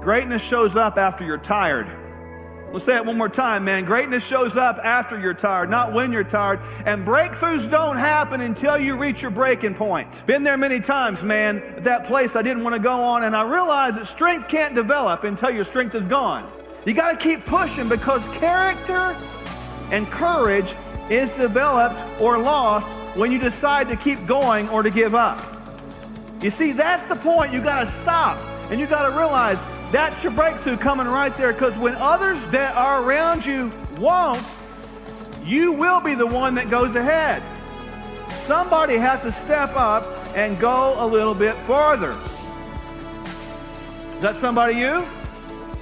Greatness shows up after you're tired. Let's say it one more time, man. Greatness shows up after you're tired, not when you're tired. And breakthroughs don't happen until you reach your breaking point. Been there many times, man, at that place I didn't want to go on, and I realized that strength can't develop until your strength is gone. You got to keep pushing, because character and courage is developed or lost when you decide to keep going or to give up. You see, that's the point. You got to stop, and you got to realize that's your breakthrough coming right there, because when others that are around you won't, you will be the one that goes ahead. Somebody has to step up and go a little bit farther. Is that somebody you?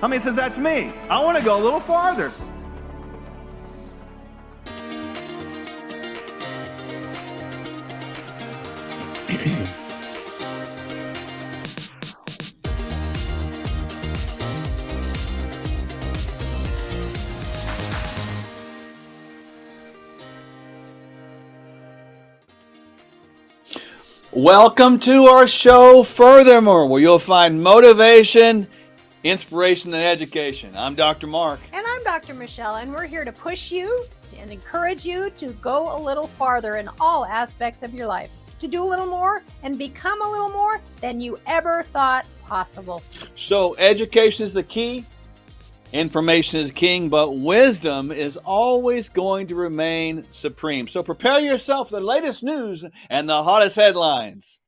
How many says that's me? I want to go a little farther. Welcome to our show, Furthermore, where you'll find motivation, inspiration, and education. I'm Dr. Mark. And I'm Dr. Michelle, and we're here to push you and encourage you to go a little farther in all aspects of your life, to do a little more and become a little more than you ever thought possible. So education is the key, information is king, but wisdom is always going to remain supreme. So prepare yourself for the latest news and the hottest headlines.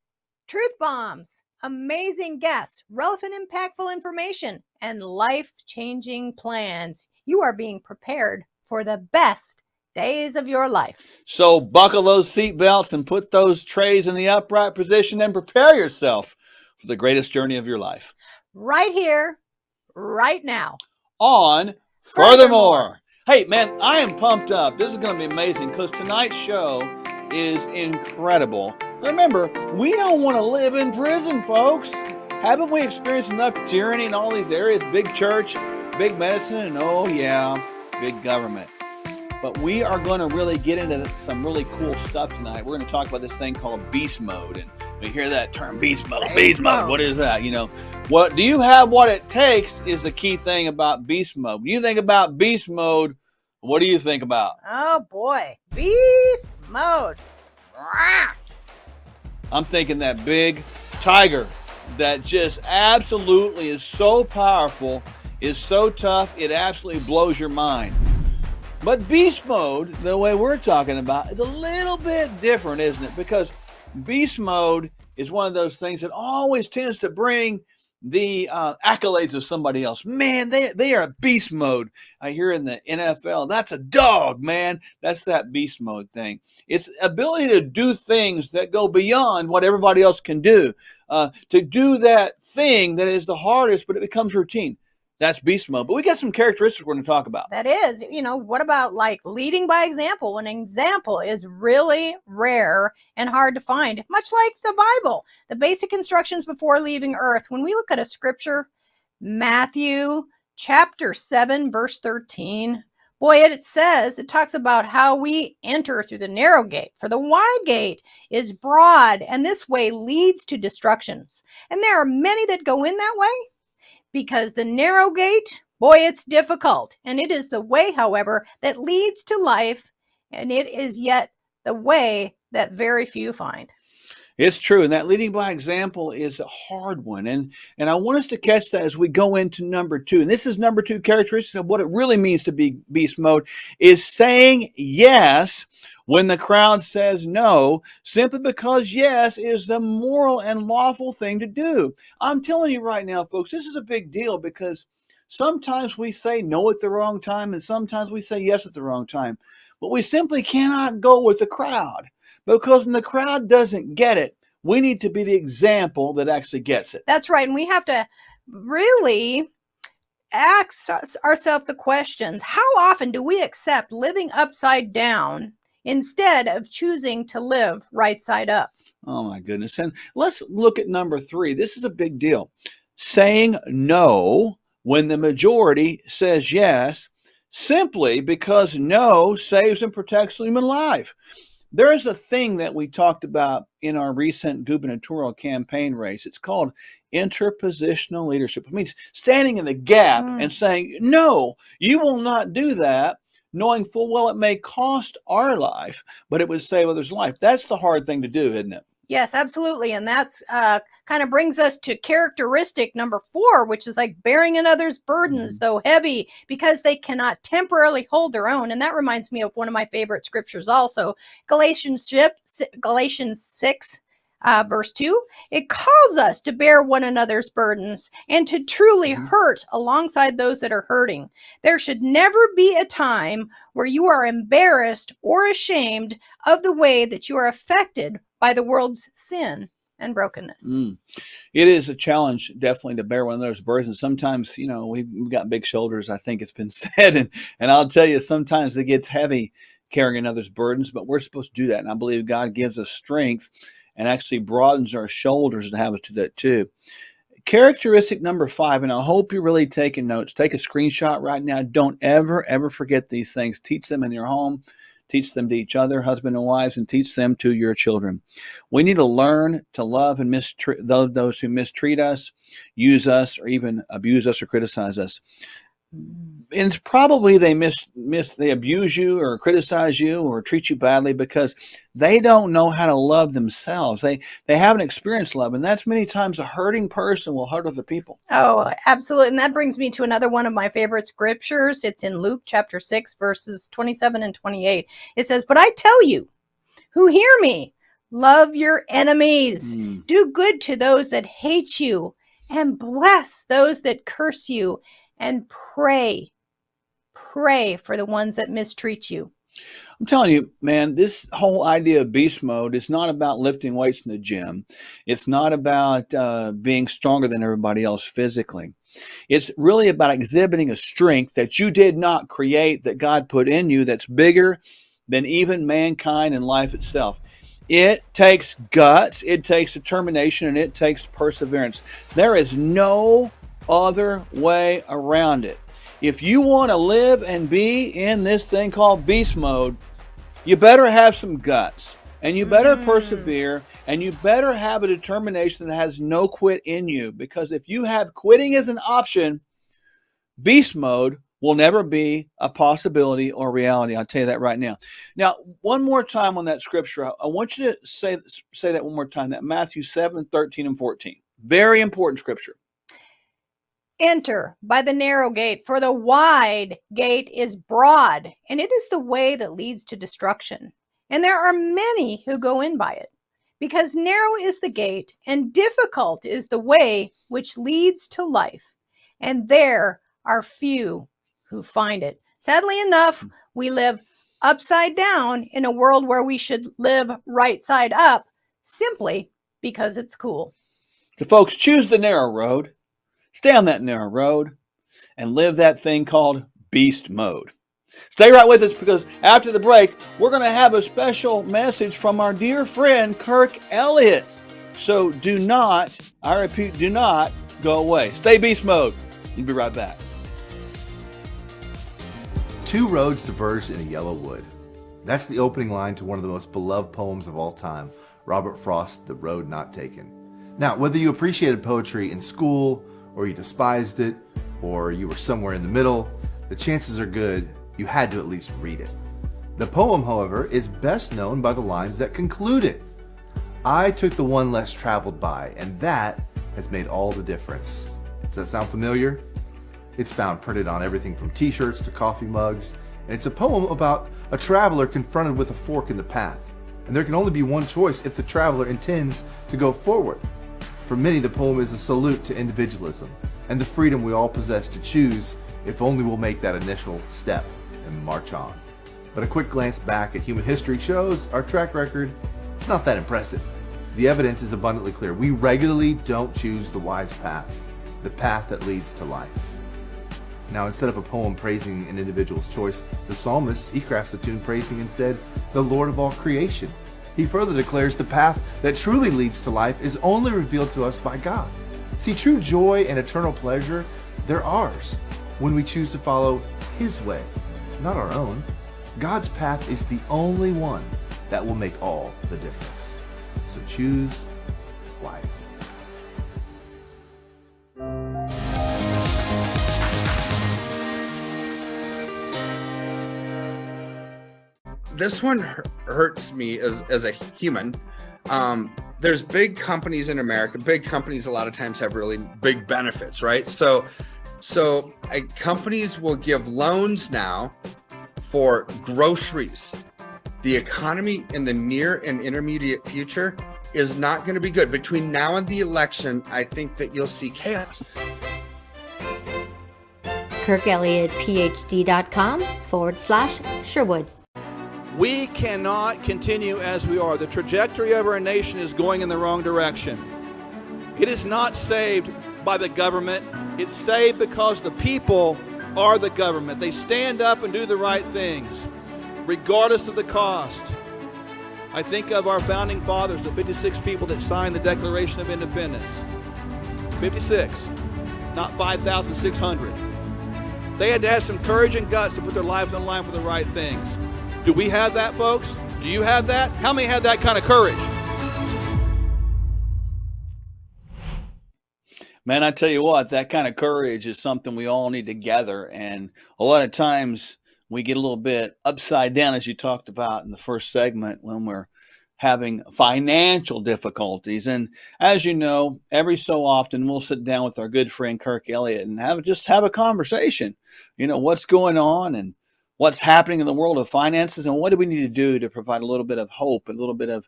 Truth bombs, amazing guests, relevant, impactful information, and life-changing plans. You are being prepared for the best days of your life. So buckle those seatbelts and put those trays in the upright position and prepare yourself for the greatest journey of your life. Right here, right now. On Furthermore. Hey, man, I am pumped up. This is going to be amazing, because tonight's show is incredible. Remember, we don't want to live in prison, folks. Haven't we experienced enough tyranny in all these areas? Big church, big medicine, and oh yeah, big government. But we are going to really get into some really cool stuff tonight. We're going to talk about this thing called beast mode. And we hear that term, beast mode, beast mode. What is that? You know, what do you have what it takes is the key thing about beast mode. When you think about beast mode, what do you think about? Oh boy, beast mode. I'm thinking that big tiger that just absolutely is so powerful, is so tough, it absolutely blows your mind. But beast mode, the way we're talking about, is a little bit different, isn't it? Because beast mode is one of those things that always tends to bring the accolades of somebody else. Man, they are beast mode. I hear in the NFL, that's a dog, man. That's that beast mode thing. It's ability to do things that go beyond what everybody else can do. To do that thing that is the hardest, but it becomes routine. That's beast mode. But we got some characteristics we're going to talk about. That is, what about like leading by example? An example is really rare and hard to find, much like the Bible. The basic instructions before leaving earth. When we look at a scripture, Matthew chapter 7, verse 13, boy, it talks about how we enter through the narrow gate. For the wide gate is broad, and this way leads to destructions. And there are many that go in that way. Because the narrow gate, boy, it's difficult. And it is the way, however, that leads to life. And it is yet the way that very few find. It's true. And that leading by example is a hard one. And I want us to catch that as we go into number 2. And this is number 2 characteristic of what it really means to be beast mode, is saying yes when the crowd says no, simply because yes is the moral and lawful thing to do. I'm telling you right now, folks, this is a big deal, because sometimes we say no at the wrong time and sometimes we say yes at the wrong time. But we simply cannot go with the crowd, because when the crowd doesn't get it, we need to be the example that actually gets it. That's right. And we have to really ask ourselves the questions. How often do we accept living upside down instead of choosing to live right side up? Oh my goodness. And let's look at number 3. This is a big deal. Saying no when the majority says yes, simply because no saves and protects human life. There is a thing that we talked about in our recent gubernatorial campaign race. It's called interpositional leadership. It means standing in the gap and saying, no, you will not do that, knowing full well it may cost our life, but it would save others' life. That's the hard thing to do, isn't it? Yes, absolutely. And that's kind of brings us to characteristic number 4, which is like bearing another's burdens, though heavy, because they cannot temporarily hold their own. And that reminds me of one of my favorite scriptures also, Galatians 6, verse 2. It calls us to bear one another's burdens and to truly hurt alongside those that are hurting. There should never be a time where you are embarrassed or ashamed of the way that you are affected by the world's sin and brokenness. It is a challenge, definitely, to bear one of those burdens. Sometimes, you know, we've got big shoulders, I think it's been said, and I'll tell you, sometimes it gets heavy carrying another's burdens, but we're supposed to do that. And I believe God gives us strength and actually broadens our shoulders to have us do that too. Characteristic number 5, and I hope you're really taking notes. Take a screenshot right now. Don't ever forget these things. Teach them in your home. Teach them to each other, husband and wives, and teach them to your children. We need to learn to love and mistreat those who mistreat us, use us, or even abuse us or criticize us. And it's probably they abuse you or criticize you or treat you badly because they don't know how to love themselves. They haven't experienced love, and that's many times a hurting person will hurt other people. Oh, absolutely. And that brings me to another one of my favorite scriptures. It's in Luke chapter 6, verses 27 and 28. It says, "But I tell you who hear me, love your enemies, do good to those that hate you, and bless those that curse you, and pray for the ones that mistreat you." I'm telling you, man, this whole idea of beast mode is not about lifting weights in the gym. It's not about being stronger than everybody else physically. It's really about exhibiting a strength that you did not create, that God put in you, that's bigger than even mankind and life itself. It takes guts, it takes determination, and it takes perseverance. There is no other way around it. If you want to live and be in this thing called beast mode, you better have some guts, and you better persevere, and you better have a determination that has no quit in you, because if you have quitting as an option, beast mode will never be a possibility or reality. I'll tell you that right now. Now, one more time on that scripture. I want you to say that one more time, that Matthew 7, 13 and 14. Very important scripture. "Enter by the narrow gate, for the wide gate is broad, and it is the way that leads to destruction. And there are many who go in by it. Because narrow is the gate, and difficult is the way which leads to life, and there are few who find it." Sadly enough, we live upside down in a world where we should live right side up, simply because it's cool. So folks, choose the narrow road. Stay on that narrow road and live that thing called beast mode. Stay right with us, because after the break, we're going to have a special message from our dear friend, Kirk Elliot. So do not, I repeat, do not go away. Stay beast mode. We'll be right back. Two roads diverged in a yellow wood. That's the opening line to one of the most beloved poems of all time, Robert Frost's The Road Not Taken. Now, whether you appreciated poetry in school, or you despised it, or you were somewhere in the middle, the chances are good you had to at least read it. The poem, however, is best known by the lines that conclude it. "I took the one less traveled by, and that has made all the difference." Does that sound familiar? It's found printed on everything from t-shirts to coffee mugs, and it's a poem about a traveler confronted with a fork in the path. And there can only be one choice if the traveler intends to go forward. For many, the poem is a salute to individualism and the freedom we all possess to choose, if only we'll make that initial step and march on. But a quick glance back at human history shows our track record, it's not that impressive. The evidence is abundantly clear. We regularly don't choose the wise path, the path that leads to life. Now, instead of a poem praising an individual's choice, the psalmist, he crafts a tune praising instead the Lord of all creation. He further declares the path that truly leads to life is only revealed to us by God. See, true joy and eternal pleasure, they're ours when we choose to follow His way, not our own. God's path is the only one that will make all the difference. So choose wisely. this one hurts me as a human. There's big companies in America. Big companies a lot of times have really big benefits, right? So companies will give loans now for groceries. The economy in the near and intermediate future is not going to be good. Between now and the election, I think that you'll see chaos. KirkElliottPhD.com/Sherwood. We cannot continue as we are. The trajectory of our nation is going in the wrong direction. It is not saved by the government. It's saved because the people are the government. They stand up and do the right things, regardless of the cost. I think of our founding fathers, the 56 people that signed the Declaration of Independence. 56, not 5,600. They had to have some courage and guts to put their lives on the line for the right things. Do we have that, folks? Do you have that? How many have that kind of courage? Man, I tell you what, that kind of courage is something we all need to gather. And a lot of times we get a little bit upside down, as you talked about in the first segment, when we're having financial difficulties. And as you know, every so often we'll sit down with our good friend Kirk Elliot and have a conversation. You know, what's going on and what's happening in the world of finances, and what do we need to do to provide a little bit of hope, a little bit of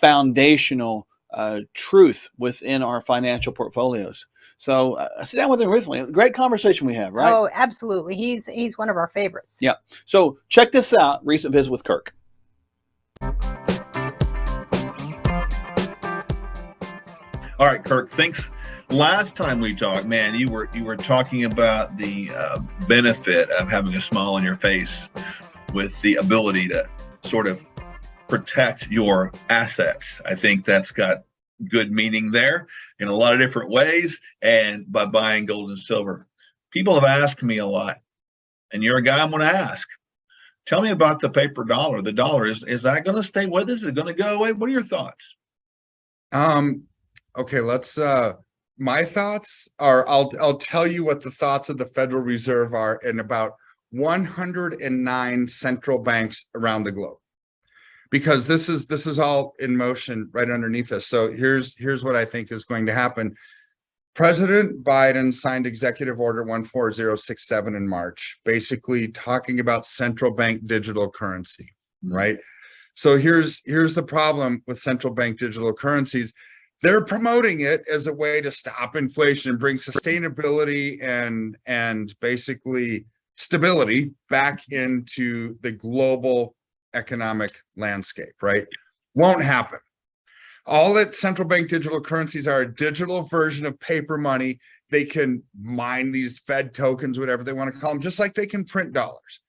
foundational truth within our financial portfolios. So I sit down with him recently. Great conversation we have, right? Oh, absolutely. He's one of our favorites. Yeah. So check this out. Recent visit with Kirk. All right, Kirk, thanks. Last time we talked, man, you were talking about the benefit of having a smile on your face with the ability to sort of protect your assets. I think that's got good meaning there in a lot of different ways, and by buying gold and silver. People have asked me a lot, and you're a guy I'm going to ask. Tell me about the paper dollar. The dollar, is that going to stay with us? Is it going to go away? What are your thoughts? Okay, let's my thoughts are, I'll tell you what the thoughts of the Federal Reserve are in about 109 central banks around the globe, because this is all in motion right underneath us. So here's what I think is going to happen. President Biden signed Executive Order 14067 in March, basically talking about central bank digital currency, right? So here's the problem with central bank digital currencies. They're promoting it as a way to stop inflation and bring sustainability and basically stability back into the global economic landscape, right? Won't happen. All that central bank digital currencies are a digital version of paper money. They can mine these Fed tokens, whatever they want to call them, just like they can print dollars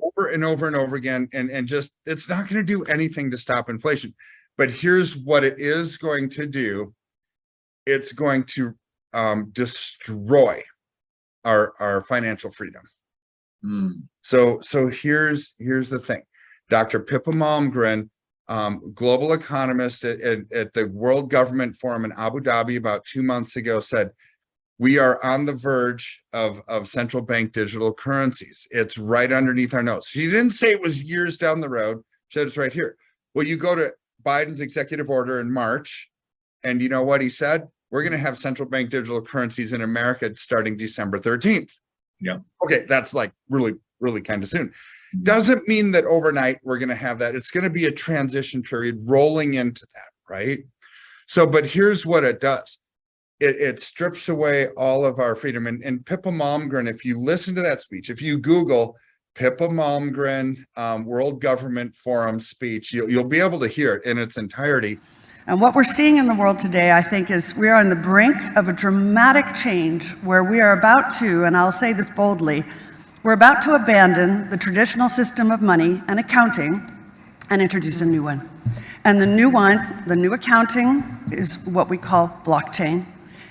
over and over and over again. And just, it's not going to do anything to stop inflation. But here's what it is going to do. It's going to destroy our financial freedom. So here's the thing. Dr. Pippa Malmgren, global economist at the World Government Forum in Abu Dhabi about 2 months ago, said, we are on the verge of central bank digital currencies. It's right underneath our nose. She didn't say it was years down the road. She said it's right here. Well, you go to Biden's executive order in March, and you know what he said? We're going to have central bank digital currencies in America starting December 13th. Yeah. Okay, that's like really, really kind of soon. Doesn't mean that overnight we're going to have that. It's going to be a transition period rolling into that, right? So, but here's what it does. It strips away all of our freedom. And Pippa Malmgren, if you listen to that speech, if you Google Pippa Malmgren World Government Forum speech, you'll be able to hear it in its entirety. And what we're seeing in the world today, I think, is we are on the brink of a dramatic change where we are about to, and I'll say this boldly, we're about to abandon the traditional system of money and accounting and introduce a new one. And the new accounting is what we call blockchain.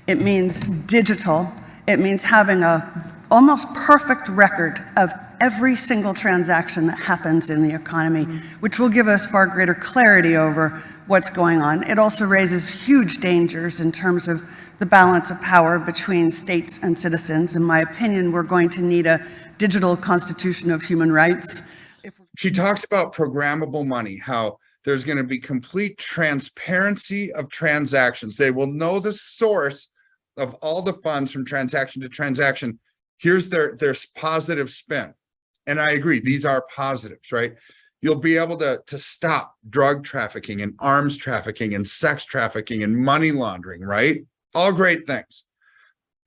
It means digital. It means having a almost perfect record of every single transaction that happens in the economy, which will give us far greater clarity over what's going on. It also raises huge dangers in terms of the balance of power between states and citizens. In my opinion, we're going to need a digital constitution of human rights. She talks about programmable money, how there's going to be complete transparency of transactions. They will know the source of all the funds from transaction to transaction. Here's their positive spin. And I agree, these are positives, right? You'll be able to stop drug trafficking and arms trafficking and sex trafficking and money laundering, right? All great things.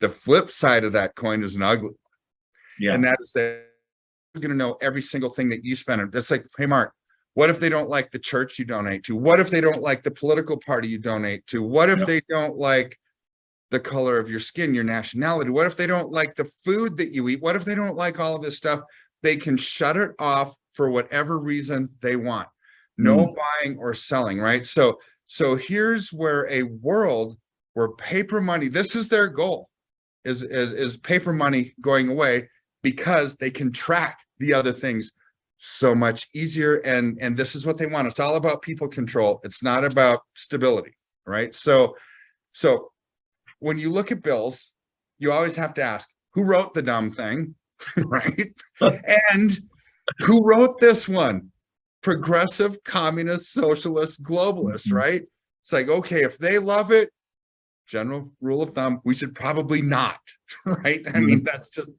The flip side of that coin is an ugly one. Yeah. And that is that you're going to know every single thing that you spend. It's like, hey, Mark, what if they don't like the church you donate to? What if they don't like the political party you donate to? What if they don't like the color of your skin, your nationality? What if they don't like the food that you eat? What if they don't like all of this stuff? They can shut it off for whatever reason they want. No buying or selling, right? So here's where a world where paper money, this is their goal, is paper money going away, because they can track the other things so much easier. And this is what they want. It's all about people control. It's not about stability, right? So when you look at bills, you always have to ask, who wrote the dumb thing, right? And who wrote this one? Progressive, communist, socialist, globalist, right? It's like, okay, if they love it, general rule of thumb, we should probably not, right? I mean, that's just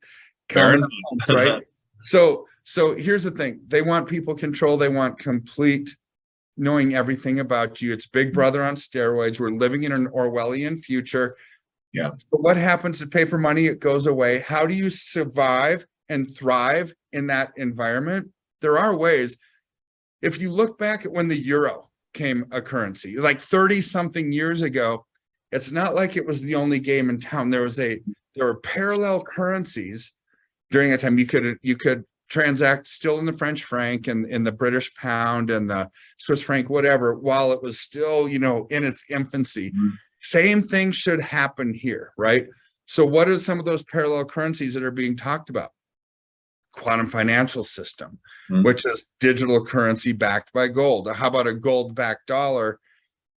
common sense, right? So here's the thing. They want people control. They want complete knowing everything about you. It's Big Brother on steroids. We're living in an Orwellian future. Yeah. But what happens to paper money? It goes away. How do you survive and thrive in that environment? There are ways. If you look back at when the euro came a currency, like 30 something years ago, it's not like it was the only game in town. There were parallel currencies during that time. You could transact still in the French franc and in the British pound and the Swiss franc, whatever, while it was still, in its infancy. Same thing should happen here, right? So what are some of those parallel currencies that are being talked about? Quantum financial system, which is digital currency backed by gold. How about a gold-backed dollar?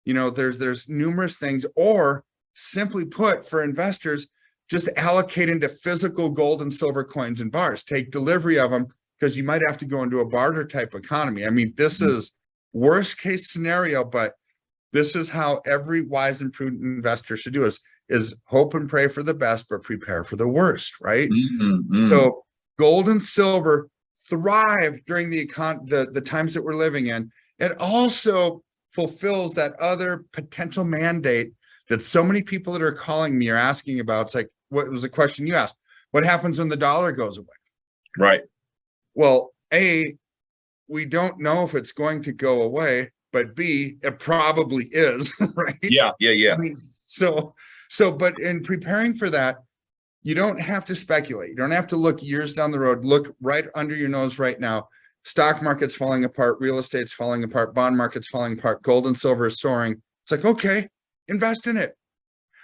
There's numerous things, or simply put, for investors, just allocate into physical gold and silver coins and bars. Take delivery of them, because you might have to go into a barter type economy. I mean, this is worst case scenario, but this is how every wise and prudent investor should do, is hope and pray for the best, but prepare for the worst, right? So gold and silver thrive during the times that we're living in. It also fulfills that other potential mandate that so many people that are calling me are asking about. It's like, what was the question you asked? What happens when the dollar goes away? Right. Well, A, we don't know if it's going to go away, but B, it probably is, right? Yeah. I mean, but in preparing for that, you don't have to speculate. You don't have to look years down the road. Look right under your nose right now. Stock market's falling apart, real estate's falling apart, bond market's falling apart, gold and silver is soaring. It's like, okay, invest in it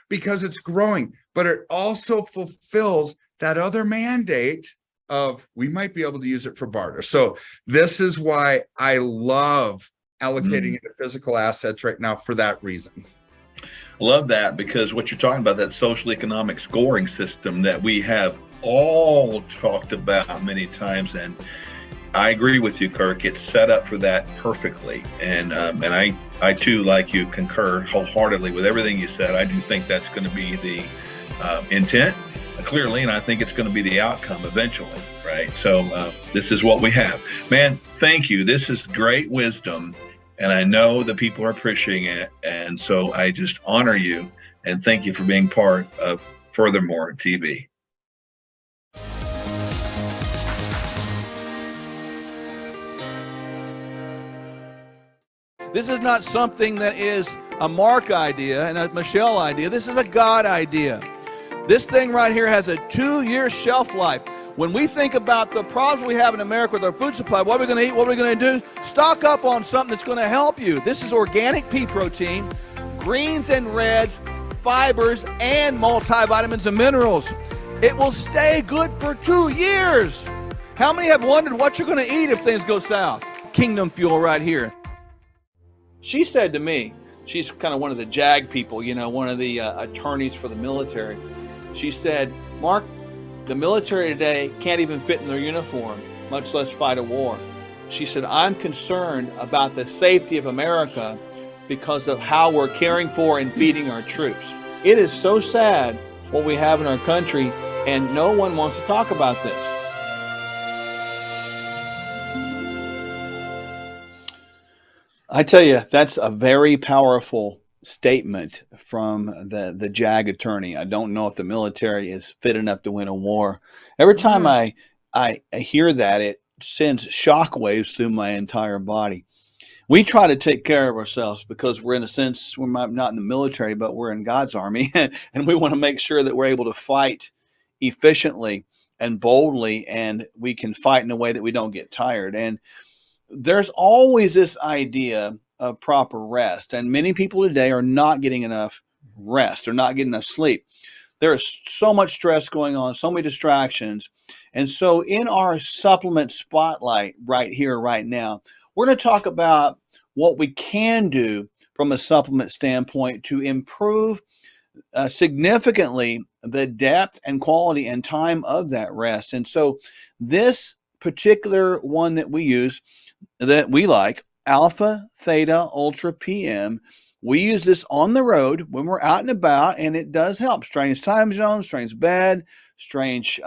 because it's growing, but it also fulfills that other mandate of we might be able to use it for barter. So this is why I love allocating into physical assets right now, for that reason. I love that, because what you're talking about, that social economic scoring system that we have all talked about many times, and I agree with you, Kirk. It's set up for that perfectly, and I too, like you, concur wholeheartedly with everything you said. I do think that's going to be the intent, clearly, and I think it's going to be the outcome eventually, right? So this is what we have, man. Thank you. This is great wisdom, and I know the people are appreciating it, and so I just honor you and thank you for being part of FurtherMore TV. This is not something that is a Mark idea and a Michelle idea. This is a God idea. This thing right here has a 2-year shelf life. When we think about the problems we have in America with our food supply, what are we going to eat, what are we going to do? Stock up on something that's going to help you. This is organic pea protein, greens and reds, fibers, and multivitamins and minerals. It will stay good for 2 years. How many have wondered what you're going to eat if things go south? Kingdom Fuel right here. She said to me, she's kind of one of the JAG people, one of the attorneys for the military. She said, Mark, the military today can't even fit in their uniform, much less fight a war. She said, I'm concerned about the safety of America because of how we're caring for and feeding our troops. It is so sad what we have in our country, and no one wants to talk about this. I tell you, that's a very powerful statement from the JAG attorney. I don't know if the military is fit enough to win a war. Every time I hear that, it sends shockwaves through my entire body. We try to take care of ourselves because we're, in a sense, we're not in the military, but we're in God's army. And we want to make sure that we're able to fight efficiently and boldly, and we can fight in a way that we don't get tired. And there's always this idea of proper rest. And many people today are not getting enough rest. They're not getting enough sleep. There is so much stress going on, so many distractions. And so in our supplement spotlight right here, right now, we're going to talk about what we can do from a supplement standpoint to improve significantly the depth and quality and time of that rest. And so this particular one that we use, that we like, Alpha Theta Ultra PM, we use this on the road when we're out and about, and it does help. Strange time zones, strange bed, strange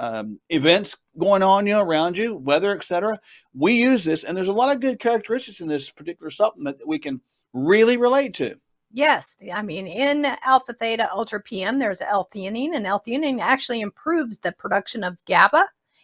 events going on, around you, weather, etc. We use this, and there's a lot of good characteristics in this particular supplement that we can really relate to. Yes, I mean, in Alpha Theta Ultra PM, there's L-theanine, and L-theanine actually improves the production of GABA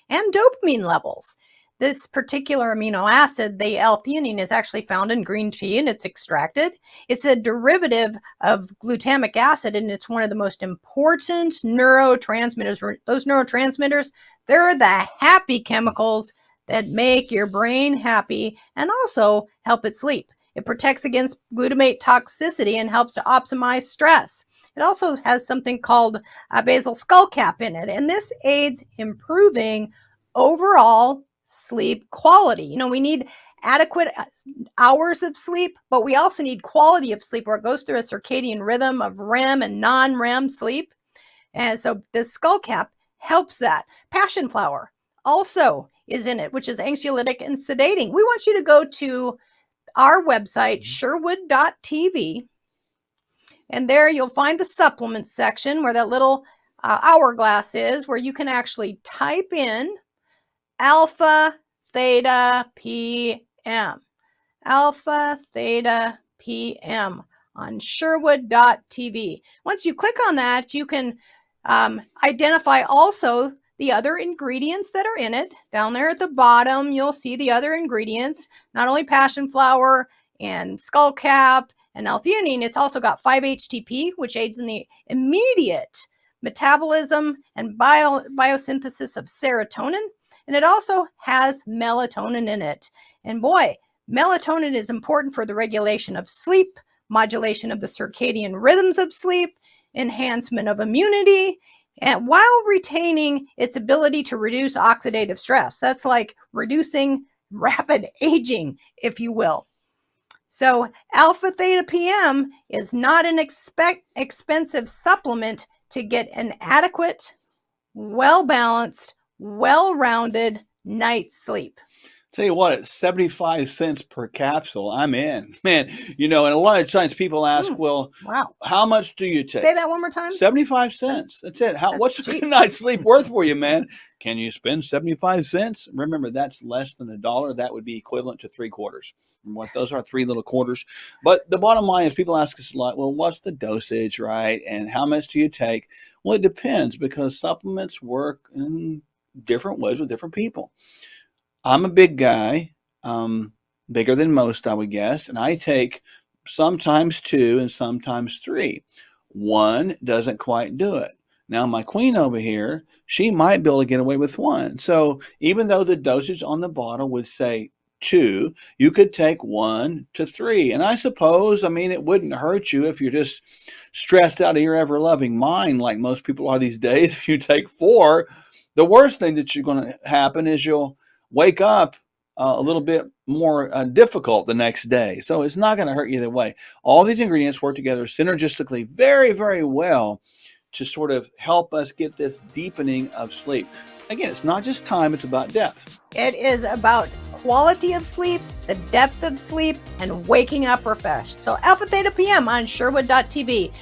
and dopamine levels. This particular amino acid, the L-theanine, is actually found in green tea, and it's extracted. It's a derivative of glutamic acid, and it's one of the most important neurotransmitters. Those neurotransmitters, they're the happy chemicals that make your brain happy and also help it sleep. It protects against glutamate toxicity and helps to optimize stress. It also has something called basal skullcap in it, and this aids improving overall sleep quality. We need adequate hours of sleep, but we also need quality of sleep where it goes through a circadian rhythm of REM and non-REM sleep. And so the skullcap helps that. Passion flower also is in it, which is anxiolytic and sedating. We want you to go to our website, sherwood.tv, and there you'll find the supplements section where that little hourglass is, where you can actually type in Alpha Theta PM. Alpha Theta PM on sherwood.tv. Once you click on that, you can identify also the other ingredients that are in it. Down there at the bottom, you'll see the other ingredients, not only passion flower and skullcap and L-theanine, it's also got 5-HTP, which aids in the immediate metabolism and biosynthesis of serotonin. And it also has melatonin in it. And boy, melatonin is important for the regulation of sleep, modulation of the circadian rhythms of sleep, enhancement of immunity, and while retaining its ability to reduce oxidative stress. That's like reducing rapid aging, if you will. So Alpha Theta PM is not an expensive supplement to get an adequate, well-balanced, well-rounded night's sleep. Tell you what, it's 75 cents per capsule. I'm in. Man, and a lot of times people ask, well, wow, how much do you take? Say that one more time. 75 cents. That's it. What's a good night's sleep worth for you, man? Can you spend 75 cents? Remember, that's less than $1. That would be equivalent to 3 quarters. And what those are, 3 little quarters. But the bottom line is people ask us a lot, well, what's the dosage, right? And how much do you take? Well, it depends, because supplements work in different ways with different people. I'm a big guy, bigger than most, I would guess, and I take sometimes 2 and sometimes 3. 1 doesn't quite do it. Now, my queen over here, she might be able to get away with 1. So even though the dosage on the bottle would say 2, you could take 1 to 3. And I suppose, it wouldn't hurt you if you're just stressed out of your ever-loving mind like most people are these days. If you take 4, the worst thing that you're going to happen is you'll wake up a little bit more difficult the next day. So it's not going to hurt you either way. All these ingredients work together synergistically very, very well to sort of help us get this deepening of sleep. Again, it's not just time, it's about depth. It is about quality of sleep, the depth of sleep, and waking up refreshed. So Alpha Theta PM on Sherwood.tv.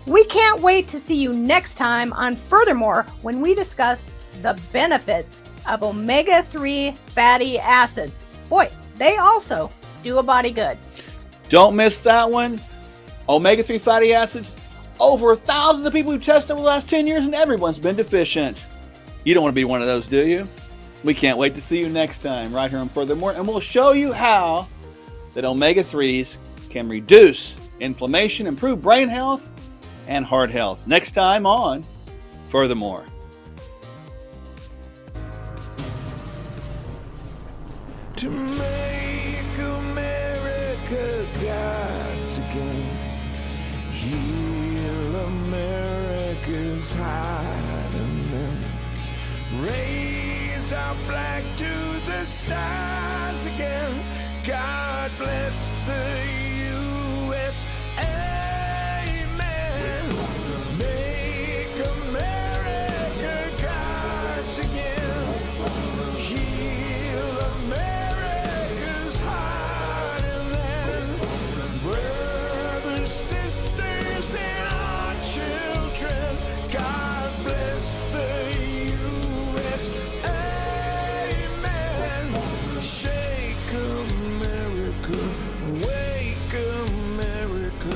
We can't wait to see you next time on Furthermore when we discuss the benefits of omega-3 fatty acids. Boy, they also do a body good. Don't miss that one. Omega-3 fatty acids, over thousands of people who've tested over the last 10 years and everyone's been deficient. You don't want to be one of those, do you? We can't wait to see you next time right here on Furthermore, and we'll show you how that omega-3s can reduce inflammation, improve brain health, and heart health. Next time on Furthermore. To make America God's again, heal America's heart and then raise our flag to the stars again. God bless the U.S. Amen. Make America God's again. Heal America's heart and then brothers, sisters, and our children. God bless the U.S. Amen. Shake America, wake America,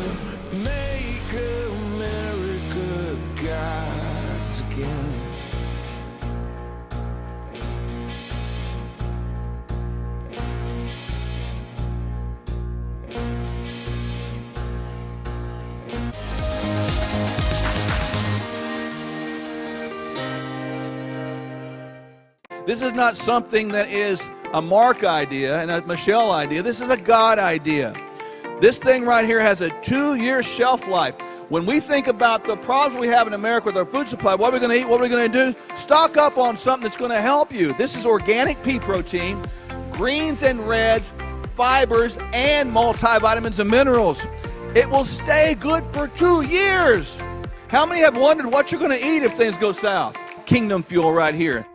make America God's again. This is not something that is a Mark idea and a Michelle idea. This is a God idea. This thing right here has a 2-year shelf life. When we think about the problems we have in America with our food supply, what are we going to eat, what are we going to do? Stock up on something that's going to help you. This is organic pea protein, greens and reds, fibers, and multivitamins and minerals. It will stay good for 2 years. How many have wondered what you're going to eat if things go south? Kingdom Fuel right here.